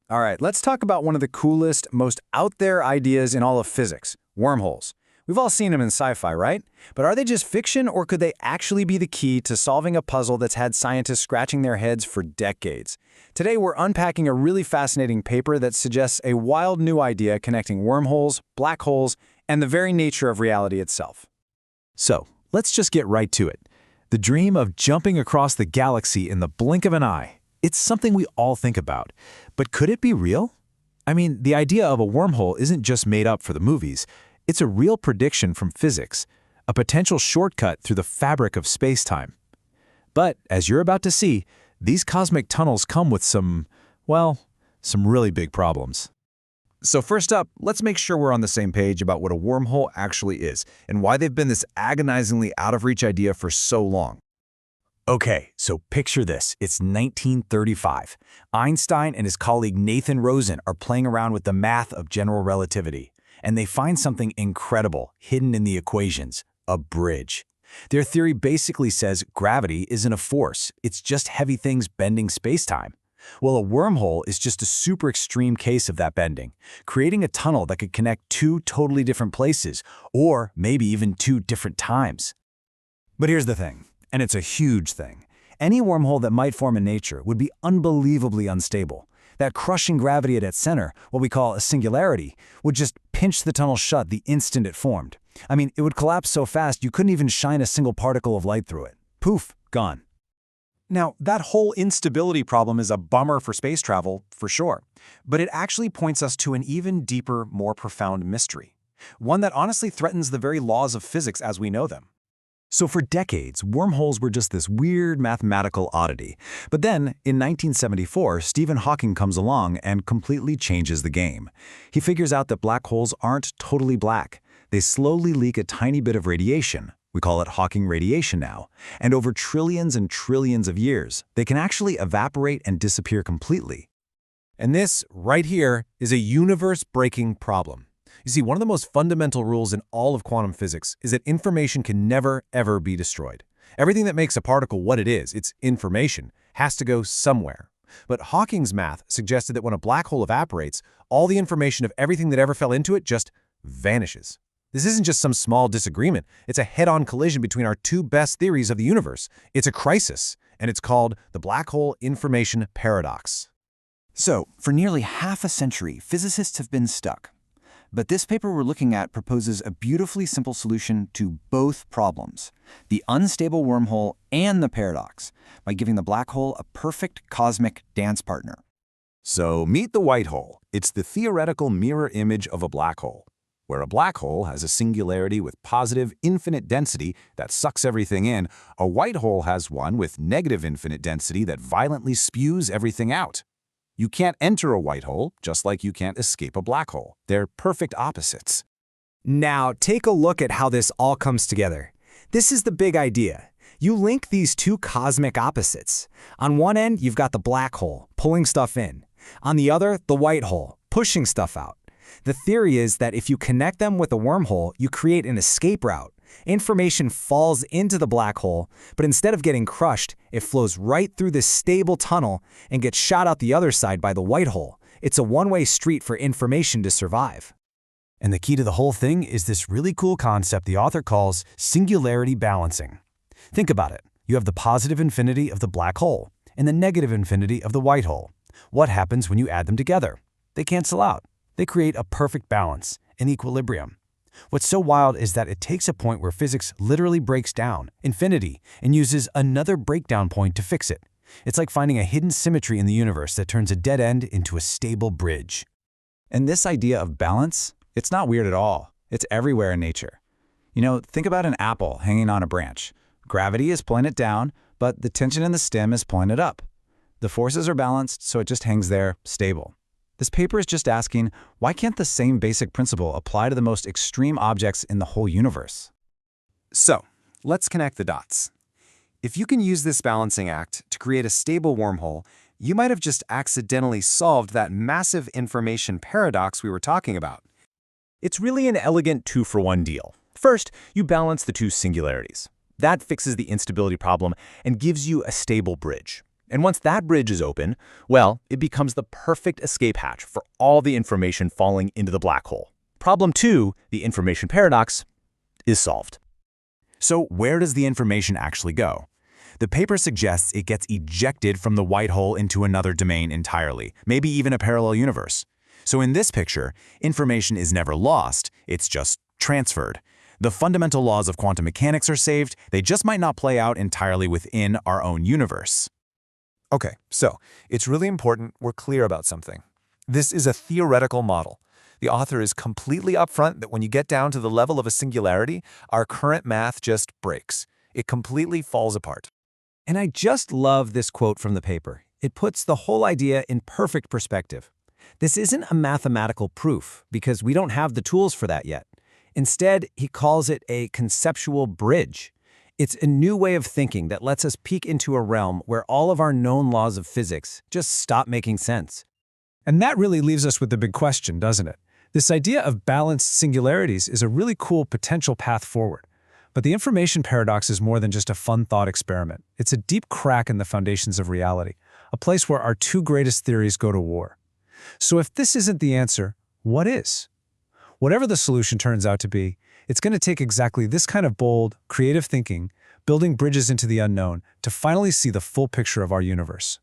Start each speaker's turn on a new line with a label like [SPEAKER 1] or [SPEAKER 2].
[SPEAKER 1] All right, let's talk about one of the coolest, most out there ideas in all of physics, wormholes. We've all seen them in sci-fi, right? But are they just fiction, or could they actually be the key to solving a puzzle that's had scientists scratching their heads for decades? Today, we're unpacking a really fascinating paper that suggests a wild new idea connecting wormholes, black holes, and the very nature of reality itself.
[SPEAKER 2] So, let's just get right to it. The dream of jumping across the galaxy in the blink of an eye. It's something we all think about. But could it be real? I mean, the idea of a wormhole isn't just made up for the movies. It's a real prediction from physics, a potential shortcut through the fabric of space-time. But, as you're about to see, these cosmic tunnels come with some really big problems.
[SPEAKER 1] So first up, let's make sure we're on the same page about what a wormhole actually is and why they've been this agonizingly out-of-reach idea for so long.
[SPEAKER 2] Okay, so picture this. It's 1935. Einstein and his colleague Nathan Rosen are playing around with the math of general relativity, and they find something incredible hidden in the equations, a bridge. Their theory basically says gravity isn't a force, it's just heavy things bending spacetime. Well, a wormhole is just a super extreme case of that bending, creating a tunnel that could connect two totally different places, or maybe even two different times.
[SPEAKER 1] But here's the thing, and it's a huge thing. Any wormhole that might form in nature would be unbelievably unstable. That crushing gravity at its center, what we call a singularity, would just pinch the tunnel shut the instant it formed. I mean, it would collapse so fast you couldn't even shine a single particle of light through it. Poof, gone. Now, that whole instability problem is a bummer for space travel, for sure. But it actually points us to an even deeper, more profound mystery. One that honestly threatens the very laws of physics as we know them. So for decades, wormholes were just this weird mathematical oddity. But then, in 1974, Stephen Hawking comes along and completely changes the game. He figures out that black holes aren't totally black. They slowly leak a tiny bit of radiation. We call it Hawking radiation now. And over trillions and trillions of years, they can actually evaporate and disappear completely. And this, right here, is a universe-breaking problem. You see, one of the most fundamental rules in all of quantum physics is that information can never, ever be destroyed. Everything that makes a particle what it is, its information, has to go somewhere. But Hawking's math suggested that when a black hole evaporates, all the information of everything that ever fell into it just vanishes. This isn't just some small disagreement. It's a head-on collision between our two best theories of the universe. It's a crisis, and it's called the black hole information paradox.
[SPEAKER 3] So, for nearly half a century, physicists have been stuck. But this paper we're looking at proposes a beautifully simple solution to both problems, the unstable wormhole and the paradox, by giving the black hole a perfect cosmic dance partner.
[SPEAKER 4] So meet the white hole. It's the theoretical mirror image of a black hole. Where a black hole has a singularity with positive infinite density that sucks everything in, a white hole has one with negative infinite density that violently spews everything out. You can't enter a white hole, just like you can't escape a black hole. They're perfect opposites.
[SPEAKER 5] Now, take a look at how this all comes together. This is the big idea. You link these two cosmic opposites. On one end, you've got the black hole, pulling stuff in. On the other, the white hole, pushing stuff out. The theory is that if you connect them with a wormhole, you create an escape route. Information falls into the black hole, but instead of getting crushed, it flows right through this stable tunnel and gets shot out the other side by the white hole. It's a one-way street for information to survive.
[SPEAKER 2] And the key to the whole thing is this really cool concept the author calls singularity balancing. Think about it. You have the positive infinity of the black hole and the negative infinity of the white hole. What happens when you add them together? They cancel out. They create a perfect balance, an equilibrium. What's so wild is that it takes a point where physics literally breaks down, infinity, and uses another breakdown point to fix it. It's like finding a hidden symmetry in the universe that turns a dead end into a stable bridge.
[SPEAKER 1] And this idea of balance, it's not weird at all. It's everywhere in nature. You know, think about an apple hanging on a branch. Gravity is pulling it down, but the tension in the stem is pulling it up. The forces are balanced, so it just hangs there, stable. This paper is just asking, why can't the same basic principle apply to the most extreme objects in the whole universe? So, let's connect the dots. If you can use this balancing act to create a stable wormhole, you might have just accidentally solved that massive information paradox we were talking about.
[SPEAKER 6] It's really an elegant two-for-one deal. First, you balance the two singularities. That fixes the instability problem and gives you a stable bridge. And once that bridge is open, well, it becomes the perfect escape hatch for all the information falling into the black hole. Problem 2, the information paradox, is solved.
[SPEAKER 2] So where does the information actually go? The paper suggests it gets ejected from the white hole into another domain entirely, maybe even a parallel universe. So in this picture, information is never lost, it's just transferred. The fundamental laws of quantum mechanics are saved, they just might not play out entirely within our own universe.
[SPEAKER 7] Okay, so it's really important we're clear about something. This is a theoretical model. The author is completely upfront that when you get down to the level of a singularity, our current math just breaks. It completely falls apart.
[SPEAKER 5] And I just love this quote from the paper. It puts the whole idea in perfect perspective. This isn't a mathematical proof, because we don't have the tools for that yet. Instead, he calls it a conceptual bridge. It's a new way of thinking that lets us peek into a realm where all of our known laws of physics just stop making sense.
[SPEAKER 1] And that really leaves us with the big question, doesn't it? This idea of balanced singularities is a really cool potential path forward. But the information paradox is more than just a fun thought experiment. It's a deep crack in the foundations of reality, a place where our two greatest theories go to war. So if this isn't the answer, what is? Whatever the solution turns out to be, it's going to take exactly this kind of bold, creative thinking, building bridges into the unknown, to finally see the full picture of our universe.